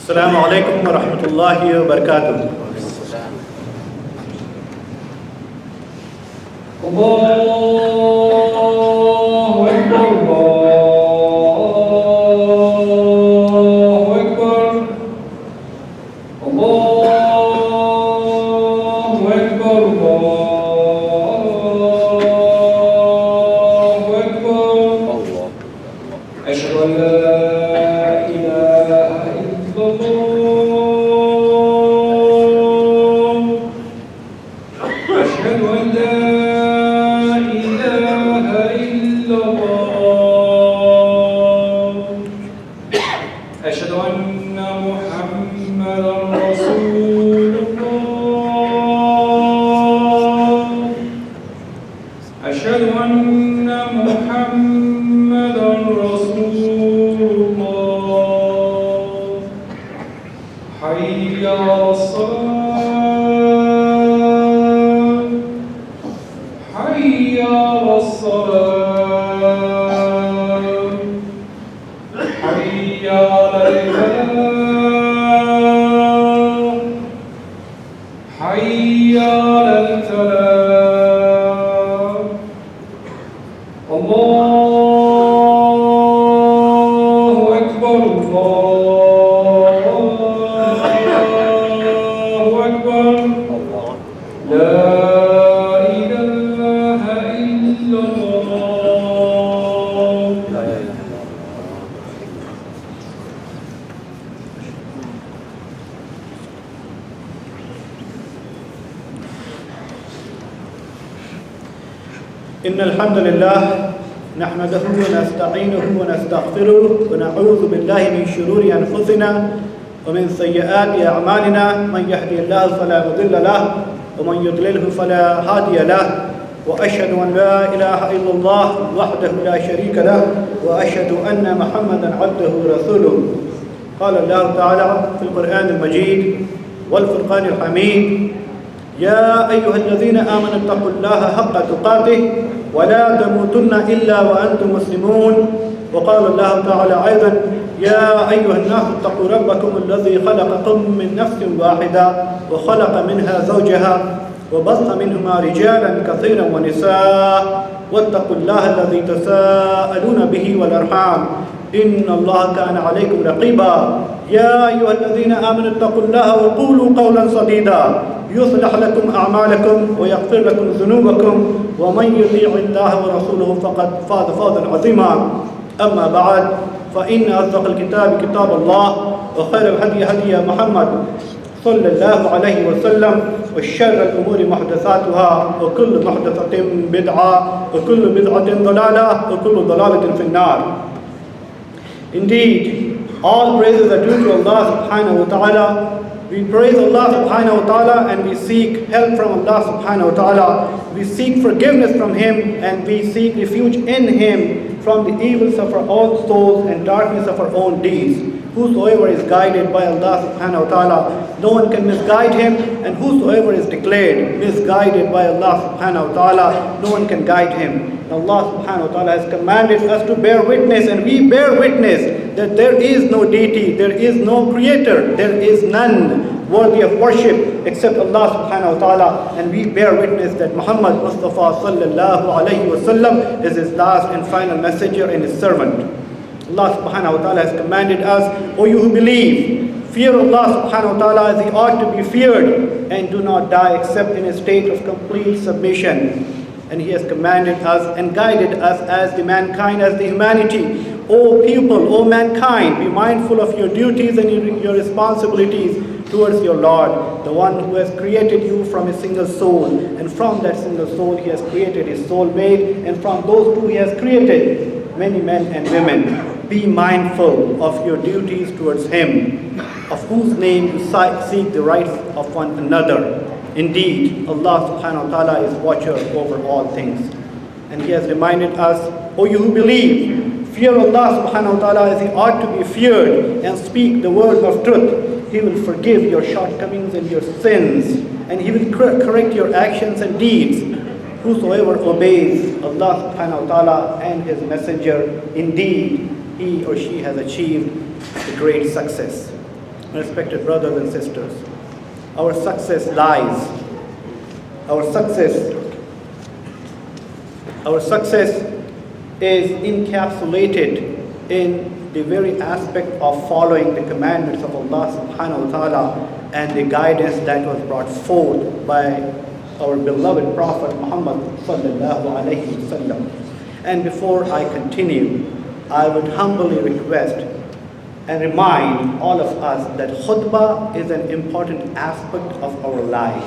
Assalamu alaikum wa rahmatullahi wa barakatuh. Allahu Akbar, Allahu Akbar, Allahu Akbar. Ashhadu an la ilaha illallah. Ashhadu an la أشهد أن محمدا رسول الله. أشهد أن محمدا رسول الله. حي على الصلاة، حي على الصلاة، حي على الفلاح، حي على الفلاح. الله أكبر، الله أكبر. لا إله إلا الله. إن الحمد لله نحمده ونستعينه ونستغفره ونعوذ بالله من شرور أنفسنا ومن سيئات أعمالنا. من يهدي الله فلا مضل له ومن يضلله فلا هادي له. وأشهد أن لا إله إلا الله وحده لا شريك له وأشهد أن محمدا عبده ورسوله. قال الله تعالى في القرآن المجيد والفرقان الحميد: يا أيها الذين آمنوا اتقوا الله حق تقاته ولا تموتن إلا وأنتم مسلمون. وقال الله تعالى أيضا: يا أيها الناس اتقوا ربكم الذي خلقكم من نفس واحدة وخلق منها زوجها وبث منهما رجالا كثيرا ونساء واتقوا الله الذي تساءلون به والأرحام إن الله كان عليكم رقيبا. يا أيها الذين آمنوا اتقوا الله وقولوا قولا سديدا يصلح لكم أعمالكم ويغفر لكم ذنوبكم ومن يطيع الله ورسوله فقد فاز فوزا عظيما. أما بعد فإن أصدق الكتاب كتاب الله وخير الهدي هدي محمد صلى الله عليه وسلم وشر الأمور محدثاتها وكل محدثة بدعة وكل بدعة ضلالة وكل ضلالة في النار. Indeed, all praises are due to Allah subhanahu wa ta'ala. We praise Allah subhanahu wa ta'ala and we seek help from Allah subhanahu wa ta'ala. We seek forgiveness from Him and we seek refuge in Him from the evils of our own souls and darkness of our own deeds. Whosoever is guided by Allah subhanahu wa ta'ala, no one can misguide him, and whosoever is declared misguided by Allah subhanahu wa ta'ala, no one can guide him. And Allah subhanahu wa ta'ala has commanded us to bear witness, and we bear witness that there is no deity, there is no creator, there is none worthy of worship except Allah subhanahu wa ta'ala, and we bear witness that Muhammad Mustafa sallallahu alayhi wa sallam is his last and final messenger and his servant. Allah subhanahu wa ta'ala has commanded us, O you who believe, fear Allah subhanahu wa ta'ala as he ought to be feared, and do not die except in a state of complete submission. And he has commanded us and guided us as the mankind, as the humanity. O people, O mankind, be mindful of your duties and your responsibilities towards your Lord, the one who has created you from a single soul, and from that single soul he has created his soulmate, and from those two he has created many men and women. Be mindful of your duties towards him, of whose name you seek the rights of one another. Indeed, Allah subhanahu wa ta'ala is watcher over all things. And he has reminded us, O you who believe, fear Allah subhanahu wa ta'ala as he ought to be feared, and speak the word of truth. He will forgive your shortcomings and your sins, and he will correct your actions and deeds. Whosoever obeys Allah subhanahu wa ta'ala and his messenger, indeed, he or she has achieved a great success. Respected brothers and sisters, our success lies, our success is encapsulated in the very aspect of following the commandments of Allah subhanahu wa ta'ala and the guidance that was brought forth by our beloved Prophet Muhammad sallallahu alayhi wasallam. And before I continue, I would humbly request and remind all of us that khutbah is an important aspect of our lives.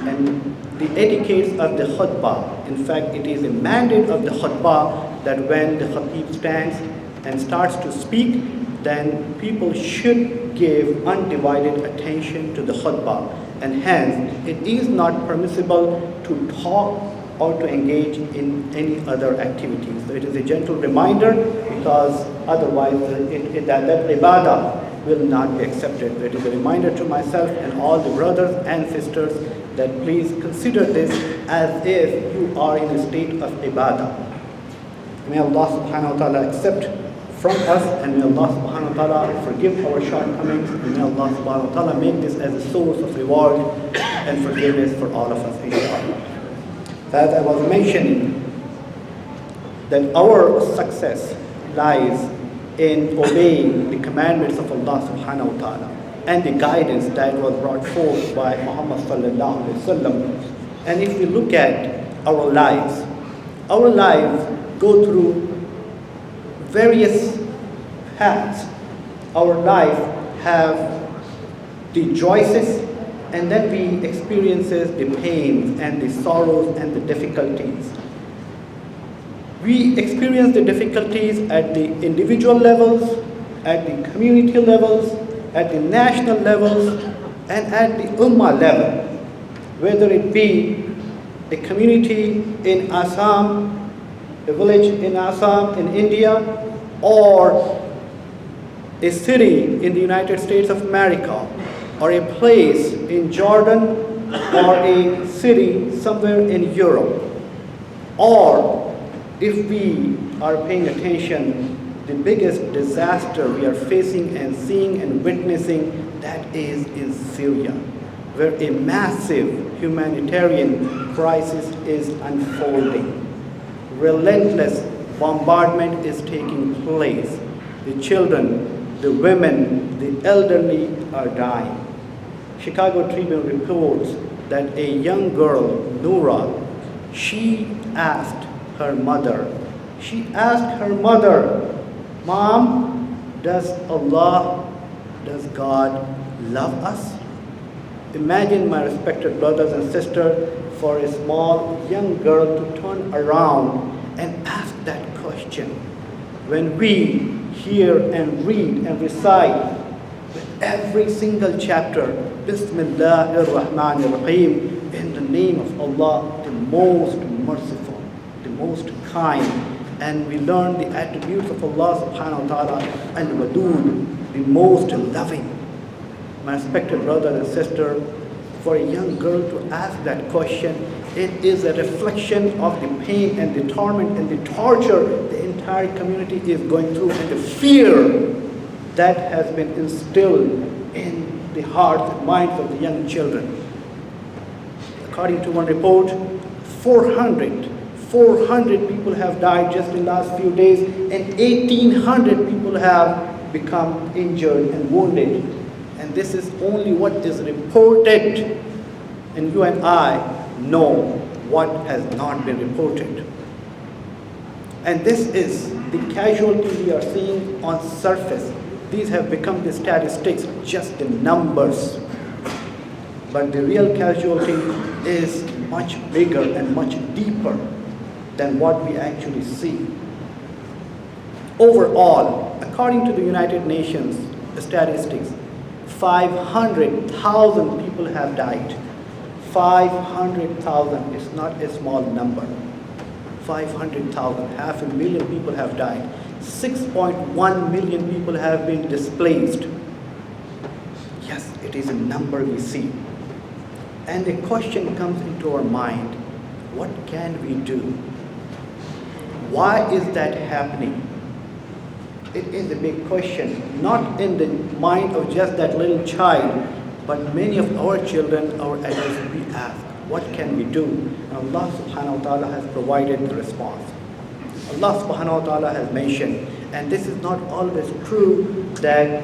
And the etiquettes of the khutbah, in fact, it is a mandate of the khutbah that when the khatib stands and starts to speak, then people should give undivided attention to the khutbah. And hence, it is not permissible to talk or to engage in any other activities. So it is a gentle reminder, because otherwise that ibadah will not be accepted. So it is a reminder to myself and all the brothers and sisters that please consider this as if you are in a state of ibadah. May Allah subhanahu wa ta'ala accept from us, and may Allah subhanahu wa ta'ala forgive our shortcomings, and may Allah subhanahu wa ta'ala make this as a source of reward and forgiveness for all of us, inshallah. As I was mentioning, that our success lies in obeying the commandments of Allah subhanahu wa ta'ala and the guidance that was brought forth by Muhammad sallallahu alaihi wasallam. And if we look at our lives go through various paths. Our life have the joys, and then we experiences the pains and the sorrows and the difficulties. We experience the difficulties at the individual levels, at the community levels, at the national levels, and at the ummah level. Whether it be a community in Assam, a village in Assam in India, or a city in the United States of America, or a place in Jordan, or a city somewhere in Europe. Or if we are paying attention, the biggest disaster we are facing and seeing and witnessing, that is in Syria, where a massive humanitarian crisis is unfolding. Relentless bombardment is taking place. The children, the women, the elderly are dying. Chicago Tribune reports that a young girl, Noura, she asked her mother, "Mom, does God love us?" Imagine, my respected brothers and sisters, for a small young girl to turn around and ask that question. When we hear and read and recite with every single chapter, Bismillahir Rahmanir Rahim, in the name of Allah, the most merciful, the most kind, and we learn the attributes of Allah subhanahu wa ta'ala, Al-Wadud, the most loving. My respected brother and sister, for a young girl to ask that question, it is a reflection of the pain and the torment and the torture the entire community is going through, and the fear that has been instilled in the hearts and minds of the young children. According to one report, 400 people have died just in the last few days, and 1,800 people have become injured and wounded. And this is only what is reported, and you and I know what has not been reported. And this is the casualty we are seeing on surface. These have become the statistics, just the numbers. But the real casualty is much bigger and much deeper than what we actually see. Overall, according to the United Nations statistics, 500,000 people have died. 500,000 is not a small number. 500,000, 500,000 people have died. 6.1 million people have been displaced. Yes, it is a number we see. And the question comes into our mind, what can we do? Why is that happening? It is a big question, not in the mind of just that little child, but many of our children, our adults, we ask, what can we do? And Allah subhanahu wa ta'ala has provided the response. Allah subhanahu wa ta'ala has mentioned, and this is not always true, that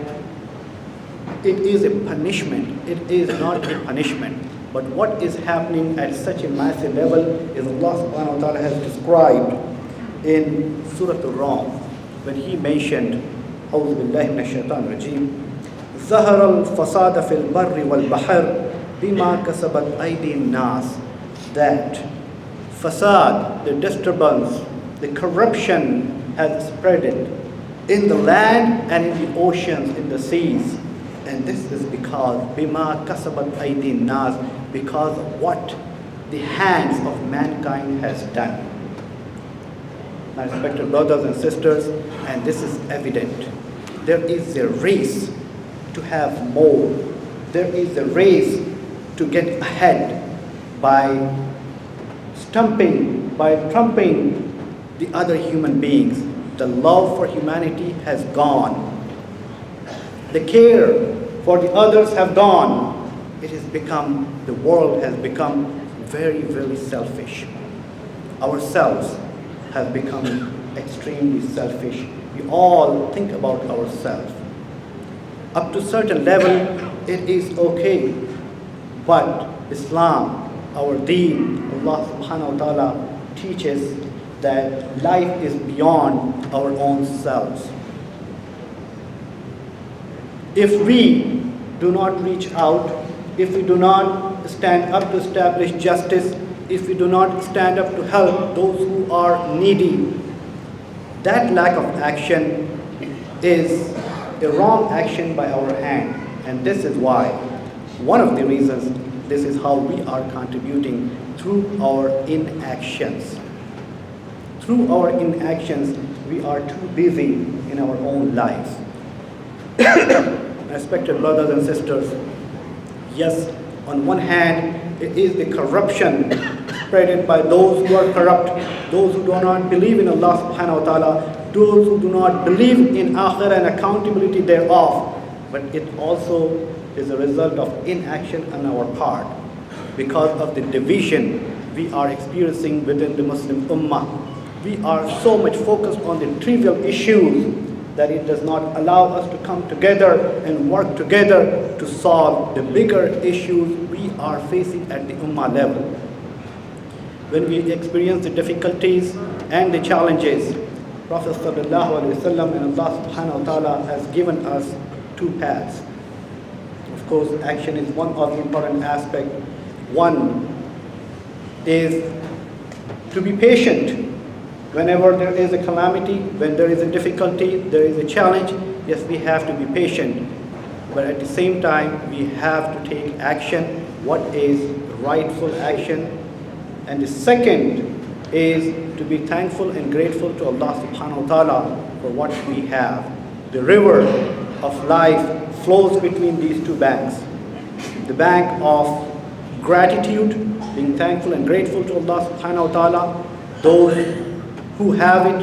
it is a punishment. It is not a punishment. But what is happening at such a massive level is Allah subhanahu wa ta'ala has described in Surah Al-Rum when He mentioned, أعوذ بالله من الشيطان الرجيم, ظهر الفساد في البر والبحر بما كسبت أيدي الناس, that fasad, the disturbance, the corruption has spreaded in the land and in the oceans, in the seas. And this is because bima kasabat aydin nas, because of what the hands of mankind has done. My respected brothers and sisters, and this is evident. There is a race to have more. There is a race to get ahead by trumping the other human beings. The love for humanity has gone. The care for the others have gone. It has become, the world has become very, very selfish. Ourselves have become extremely selfish. We all think about ourselves. Up to a certain level, it is okay. But Islam, our deen, Allah subhanahu wa ta'ala teaches that life is beyond our own selves. If we do not reach out, if we do not stand up to establish justice, if we do not stand up to help those who are needy, that lack of action is a wrong action by our hand. And this is why, one of the reasons, this is how we are contributing through our inactions. Through our inactions, we are too busy in our own lives. Respected brothers and sisters, yes, on one hand, it is the corruption spread by those who are corrupt, those who do not believe in Allah subhanahu wa ta'ala, those who do not believe in akhirah and accountability thereof. But it also is a result of inaction on our part because of the division we are experiencing within the Muslim Ummah. We are so much focused on the trivial issues that it does not allow us to come together and work together to solve the bigger issues we are facing at the Ummah level. When we experience the difficulties and the challenges, Prophet sallallahu alaihi wasallam and Allah subhanahu wa ta'ala has given us two paths. Of course, action is one of the important aspects. One is to be patient. Whenever there is a calamity, when there is a difficulty, there is a challenge, yes, we have to be patient. But at the same time, we have to take action. What is rightful action? And the second is to be thankful and grateful to Allah subhanahu wa ta'ala for what we have. The river of life flows between these two banks. The bank of gratitude, being thankful and grateful to Allah subhanahu wa ta'ala, those who have it,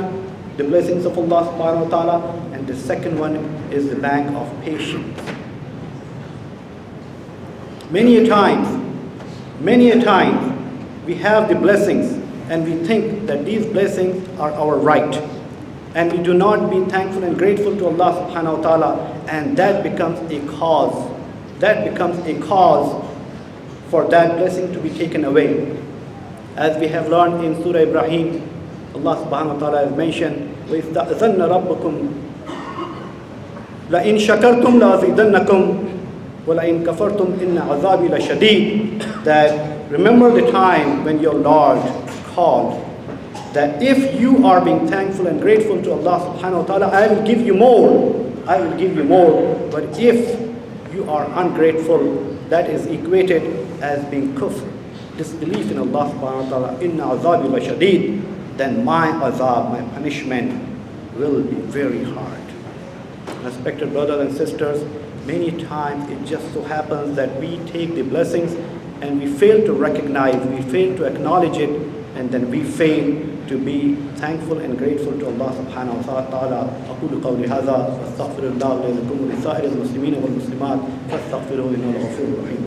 the blessings of Allah subhanahu wa ta'ala, and the second one is the bank of patience. Many a time, we have the blessings and we think that these blessings are our right. And we do not be thankful and grateful to Allah subhanahu wa ta'ala, and that becomes a cause. That becomes a cause for that blessing to be taken away. As we have learned in Surah Ibrahim, Allah subhanahu wa ta'ala has mentioned, وَإِذْ رَبُّكُمْ لَإِن شَكَرْتُمْ لَأَزِيدَنَّكُمْ وَلَإِن كَفَرْتُمْ إِنَّ عَذَابِي لَشَدِيدٌ. That remember the time when your Lord called, that if you are being thankful and grateful to Allah subhanahu wa ta'ala, I will give you more. I will give you more. But if you are ungrateful, that is equated as being kufr, disbelief in Allah subhanahu wa ta'ala. Inna azabi la shadid. Then my azab, my punishment will be very hard. Respected brothers and sisters, many times it just so happens that we take the blessings and we fail to recognize, we fail to acknowledge it, and then we fail to be thankful and grateful to Allah subhanahu wa ta'ala. أقول قولي هذا واستغفر الله لي ولكم ولسائر المسلمين والمسلمات فاستغفروه إنه الغفور الرحيم.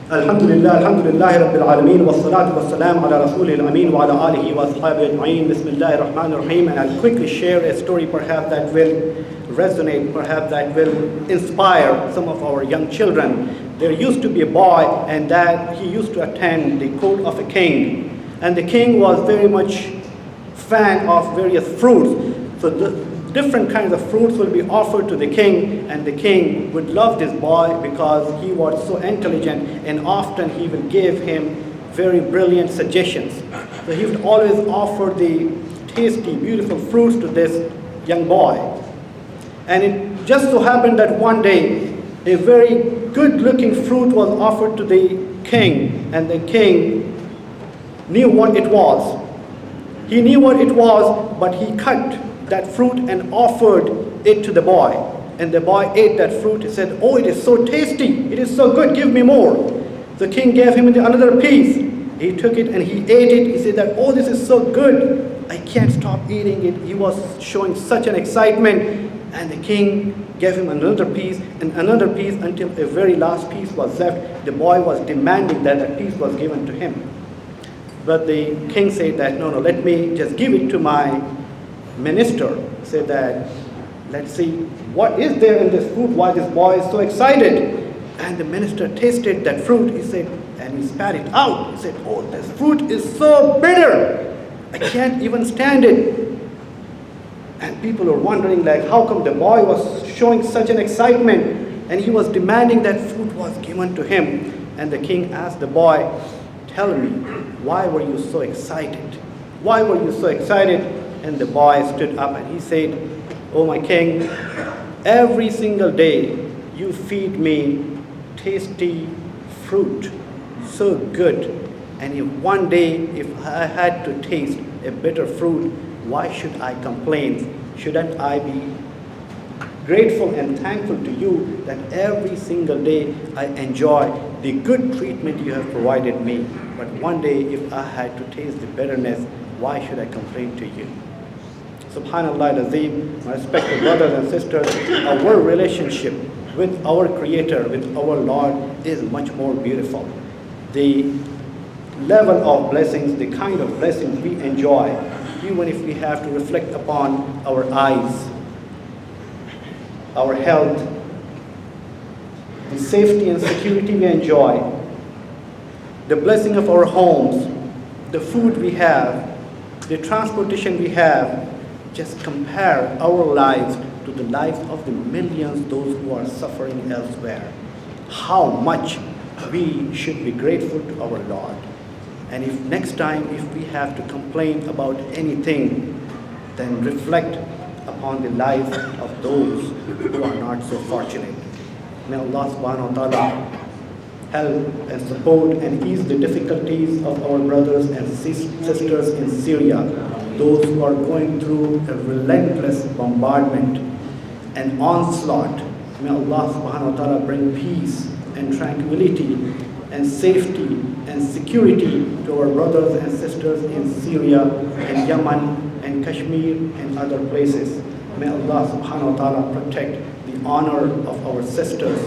الحمد لله رب العالمين والصلاة والسلام على رسوله الأمين وعلى آله وأصحابه أجمعين. بسم الله الرحمن الرحيم. And I'll quickly share a story perhaps that will resonate, perhaps that will inspire some of our young children. There used to be a boy, and that he used to attend the court of a king, and the king was very much fan of various fruits. So the different kinds of fruits will be offered to the king, and the king would love this boy because he was so intelligent, and often he will give him very brilliant suggestions. So he would always offer the tasty, beautiful fruits to this young boy. And it just so happened that one day a very good-looking fruit was offered to the king, and the king knew what it was. He knew what it was, but he cut that fruit and offered it to the boy. And the boy ate that fruit. He said, "Oh, it is so tasty. It is so good. Give me more." The king gave him another piece. He took it and he ate it. He said that, "Oh, this is so good. I can't stop eating it." He was showing such an excitement. And the king gave him another piece and another piece until a very last piece was left. The boy was demanding that a piece was given to him. But the king said that, no, let me just give it to my minister. He said that, let's see what is there in this fruit, why this boy is so excited. And the minister tasted that fruit, he said, and he spat it out. He said, "Oh, this fruit is so bitter. I can't even stand it." And people are wondering, like, how come the boy was showing such an excitement and he was demanding that fruit was given to him. And the king asked the boy, "Tell me, why were you so excited? Why were you so excited?" And the boy stood up and he said, "Oh, my king, every single day you feed me tasty fruit, so good. And if one day, if I had to taste a bitter fruit, why should I complain? Shouldn't I be grateful and thankful to you that every single day I enjoy the good treatment you have provided me? But one day, if I had to taste the bitterness, why should I complain to you?" Subhanallah al-Azim, my respected brothers and sisters, our relationship with our Creator, with our Lord, is much more beautiful. The level of blessings, the kind of blessings we enjoy, even if we have to reflect upon our eyes, our health, the safety and security we enjoy, the blessing of our homes, the food we have, the transportation we have, just compare our lives to the lives of the millions, those who are suffering elsewhere. How much we should be grateful to our Lord. And if next time, if we have to complain about anything, then reflect upon the lives of those who are not so fortunate. May Allah subhanahu wa ta'ala help and support and ease the difficulties of our brothers and sisters in Syria, those who are going through a relentless bombardment and onslaught. May Allah subhanahu wa ta'ala bring peace and tranquility and safety and security to our brothers and sisters in Syria and Yemen and Kashmir and other places. May Allah subhanahu wa ta'ala protect the honor of our sisters.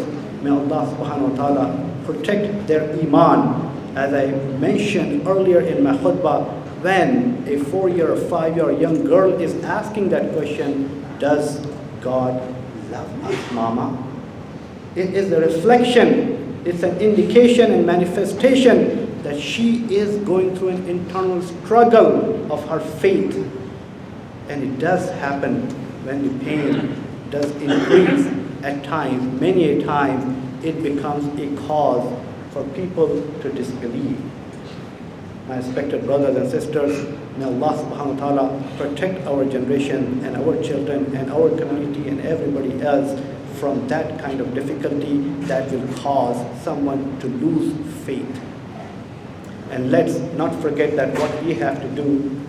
May Allah subhanahu wa ta'ala protect their iman. As I mentioned earlier in my khutbah, when a 4-year or 5-year young girl is asking that question, "Does God love us, Mama?" It is a reflection. It's an indication and manifestation that she is going through an internal struggle of her faith. And it does happen when the pain does increase at times, many a times, it becomes a cause for people to disbelieve. My respected brothers and sisters, may Allah subhanahu wa ta'ala protect our generation and our children and our community and everybody else from that kind of difficulty that will cause someone to lose faith. And let's not forget that what we have to do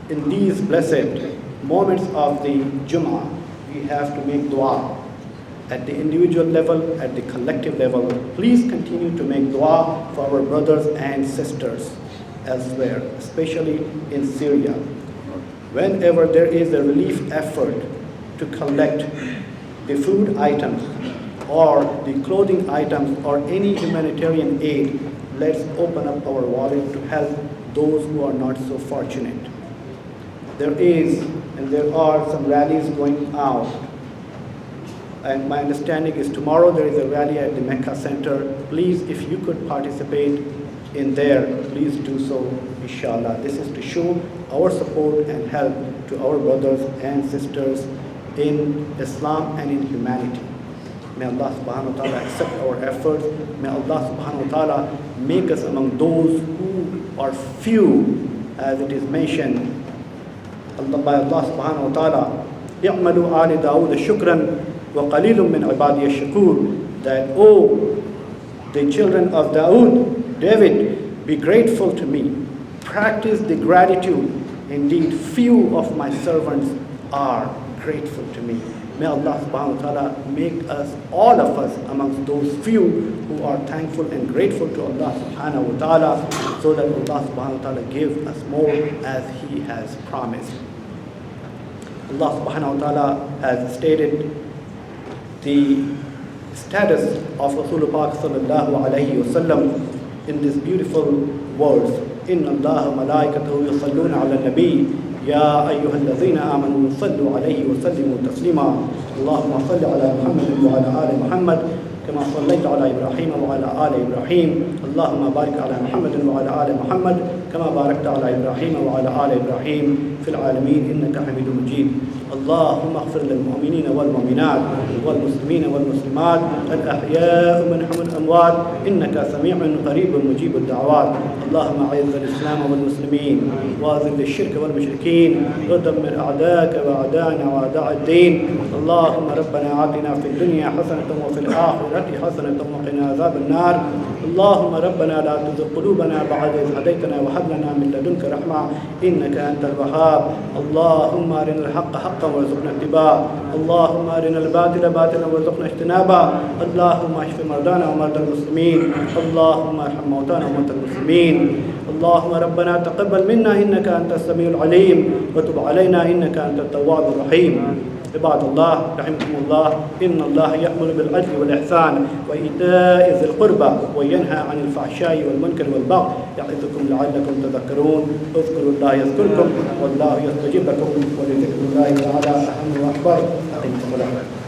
in these blessed moments of the Jummah, we have to make dua. at the individual level, at the collective level. Please continue to make dua for our brothers and sisters elsewhere, especially in Syria. Whenever there is a relief effort to collect the food items or the clothing items or any humanitarian aid, let's open up our wallet to help those who are not so fortunate. There are some rallies going out. And my understanding is tomorrow there is a rally at the Mecca Center. Please, if you could participate in there, please do so, inshallah. This is to show our support and help to our brothers and sisters in Islam and in humanity. May Allah subhanahu wa ta'ala accept our efforts. May Allah subhanahu wa ta'ala make us among those who are few, as it is mentioned by Allah subhanahu wa ta'ala. يَعْمَلُوا آلِ دَاوُدَ شُكْرًا وَقَلِيلٌ مِّنْ عِبَادِيَ الشَّكُورِ. That, oh, the children of David, be grateful to me. Practice the gratitude. Indeed, few of my servants are grateful to me. May Allah subhanahu wa ta'ala make us, all of us, amongst those few who are thankful and grateful to Allah subhanahu wa ta'ala, so that Allah subhanahu wa ta'ala give us more as He has promised. Allah subhanahu wa ta'ala has stated the status of Rasulullah sallallahu alayhi wa sallam in these beautiful words. Inna Allah malaikatahu yusalluna ala nabi ya ayyuhalladhina amanu sallu alayhi wa sallimu taslima. Allahumma salli ala Muhammad wa ala ali Muhammad كما صليت على إبراهيم وعلى آل إبراهيم. اللهم بارك على محمد وعلى آل محمد كما باركت على إبراهيم وعلى آل إبراهيم في العالمين إنك حميد مجيد. اللهم اغفر للمؤمنين والمؤمنات والمسلمين والمسلمات الأحياء منهم الأموات إنك سميع قريب مجيب الدعوات. اللهم أعز الإسلام والمسلمين وأذل الشرك والمشركين ودمر أعداءك وأعداءنا وأعداء الدين. اللهم ربنا آتنا في الدنيا حسنة وفي الآخرة حسنة وقنا عذاب النار. اللهم ربنا لا تزغ قلوبنا بعد إذ هديتنا وهب لنا من لدنك رحمة إنك أنت الوهاب. اللهم أرنا الحق حقا وارزقنا اتباعه. اللهم أرنا الباطل باطلا وارزقنا اجتنابه. اللهم اشف مرضانا ومرضى المسلمين. اللهم ارحم موتانا وموتى المسلمين. اللهم ربنا تقبل منا إنك أنت السميع العليم وتب علينا إنك أنت التواب الرحيم. عباد الله رحمكم الله، إن الله يأمر بالعدل والإحسان وإيتاء ذي القربى وينهى عن الفحشاء والمنكر والبغي يعظكم لعلكم تذكرون. اذكروا الله يذكركم والله يستجيب لكم ولذكر الله تعالى أهم وأكبر. أقيموا الصلاة.